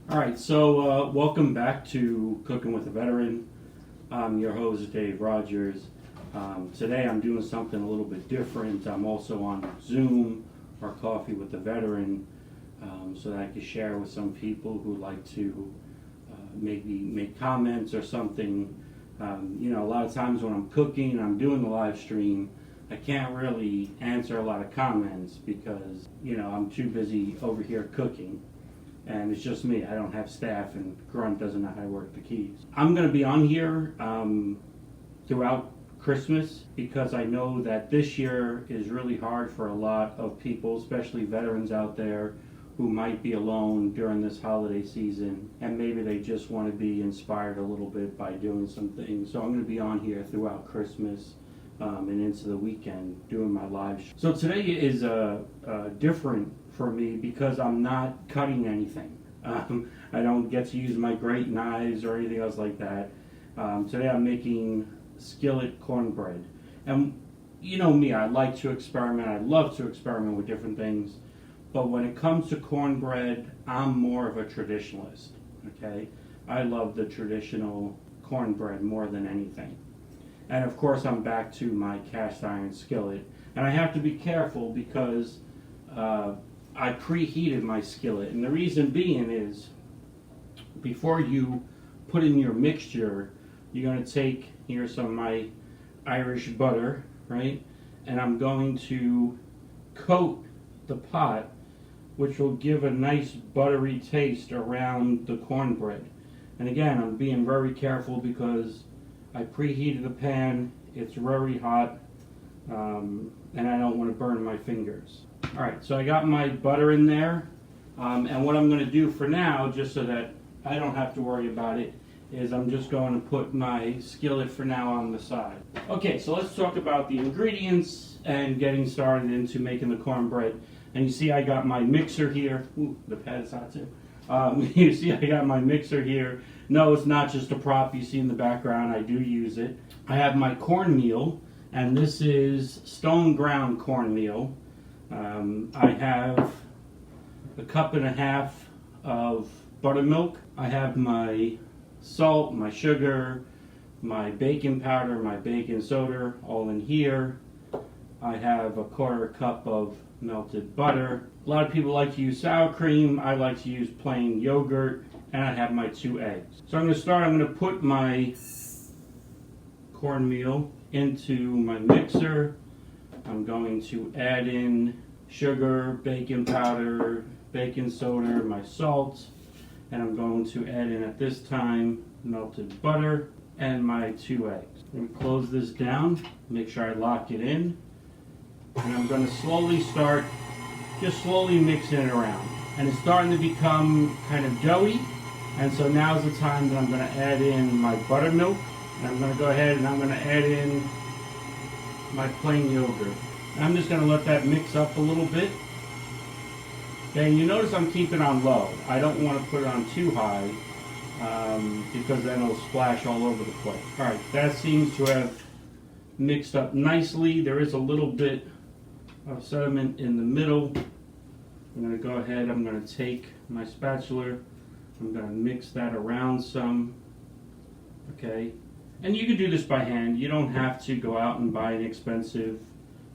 All right, so welcome back to Cooking with a Veteran. I'm your host, Dave Rogers. Today I'm doing something a little bit different. I'm also on Zoom or Coffee with a Veteran so that I can share with some people who like to maybe make comments or something. A lot of times when I'm cooking, I'm doing the live stream, I can't really answer a lot of comments because, I'm too busy over here cooking. And it's just me. I don't have staff, and Grunt doesn't know how to work the keys. I'm going to be on here throughout Christmas because I know that this year is really hard for a lot of people, especially veterans out there who might be alone during this holiday season, and maybe they just want to be inspired a little bit by doing some things. So I'm going to be on here throughout Christmas and into the weekend doing my live show. So today is different for me because I'm not cutting anything. I don't get to use my great knives or anything else like that. Today I'm making skillet cornbread. And you know me, I like to experiment. I love to experiment with different things. But when it comes to cornbread, I'm more of a traditionalist. Okay? I love the traditional cornbread more than anything. And of course I'm back to my cast iron skillet. And I have to be careful because I preheated my skillet, and the reason being is before you put in your mixture, you're going to take, here's some of my Irish butter, right? And I'm going to coat the pot, which will give a nice buttery taste around the cornbread. And again, I'm being very careful because I preheated the pan, it's very hot, and I don't want to burn my fingers. Alright, so I got my butter in there, and what I'm going to do for now, just so that I don't have to worry about it, is I'm just going to put my skillet for now on the side. Okay, so let's talk about the ingredients and getting started into making the cornbread. And you see I got my mixer here. Ooh, the pad's hot too. You see I got my mixer here. No, it's not just a prop you see in the background. I do use it. I have my cornmeal, and this is stone ground cornmeal. I have a cup and a half of buttermilk. I have my salt, my sugar, my baking powder, my baking soda, all in here. I have a quarter cup of melted butter. A lot of people like to use sour cream. I like to use plain yogurt, and I have my 2 eggs. So I'm going to put my cornmeal into my mixer. I'm going to add in sugar, baking powder, baking soda, my salt, and I'm going to add in at this time melted butter and my 2 eggs. I'm going to close this down, make sure I lock it in, and I'm going to slowly mixing it around. And it's starting to become kind of doughy, and so now's the time that I'm going to add in my buttermilk, and I'm going to go ahead and I'm going to add in my plain yogurt. I'm just going to let that mix up a little bit. Okay, and you notice I'm keeping it on low. I don't want to put it on too high because then it'll splash all over the place. Alright, that seems to have mixed up nicely. There is a little bit of sediment in the middle. I'm going to go ahead, I'm going to take my spatula, I'm going to mix that around some. Okay, and you can do this by hand. You don't have to go out and buy an expensive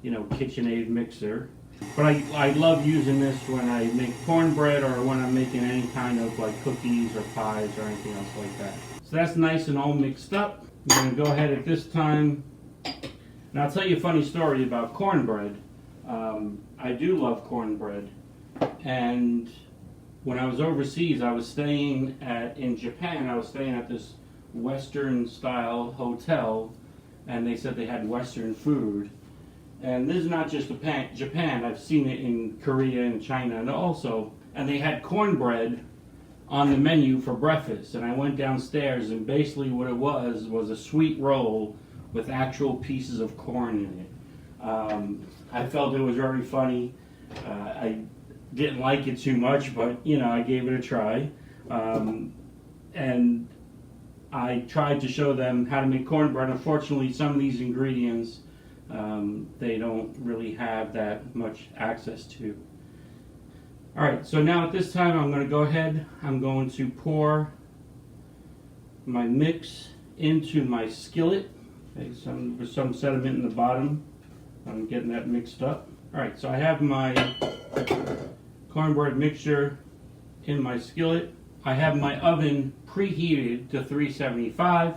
KitchenAid mixer. But I love using this when I make cornbread or when I'm making any kind of like cookies or pies or anything else like that. So that's nice and all mixed up. I'm going to go ahead at this time. And I'll tell you a funny story about cornbread. I do love cornbread. And when I was overseas, I was staying in Japan. I was staying at this Western style hotel, and they said they had Western food. And this is not just Japan, I've seen it in Korea and China and they had cornbread on the menu for breakfast. And I went downstairs, and basically what it was a sweet roll with actual pieces of corn in it. I felt it was very funny. I didn't like it too much, but I gave it a try. And I tried to show them how to make cornbread. Unfortunately, some of these ingredients they don't really have that much access to. Alright, so now at this time I'm going to go ahead, I'm going to pour my mix into my skillet. Okay, with some sediment in the bottom. I'm getting that mixed up. Alright, so I have my cornbread mixture in my skillet. I have my oven preheated to 375.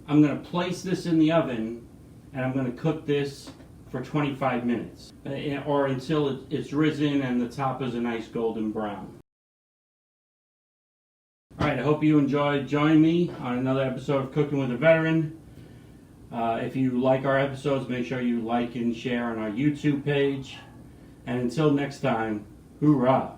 I'm going to place this in the oven and I'm going to cook this for 25 minutes or until it's risen and the top is a nice golden brown. Alright, I hope you enjoyed joining me on another episode of Cooking with a Veteran. If you like our episodes, make sure you like and share on our YouTube page. And until next time, hoorah!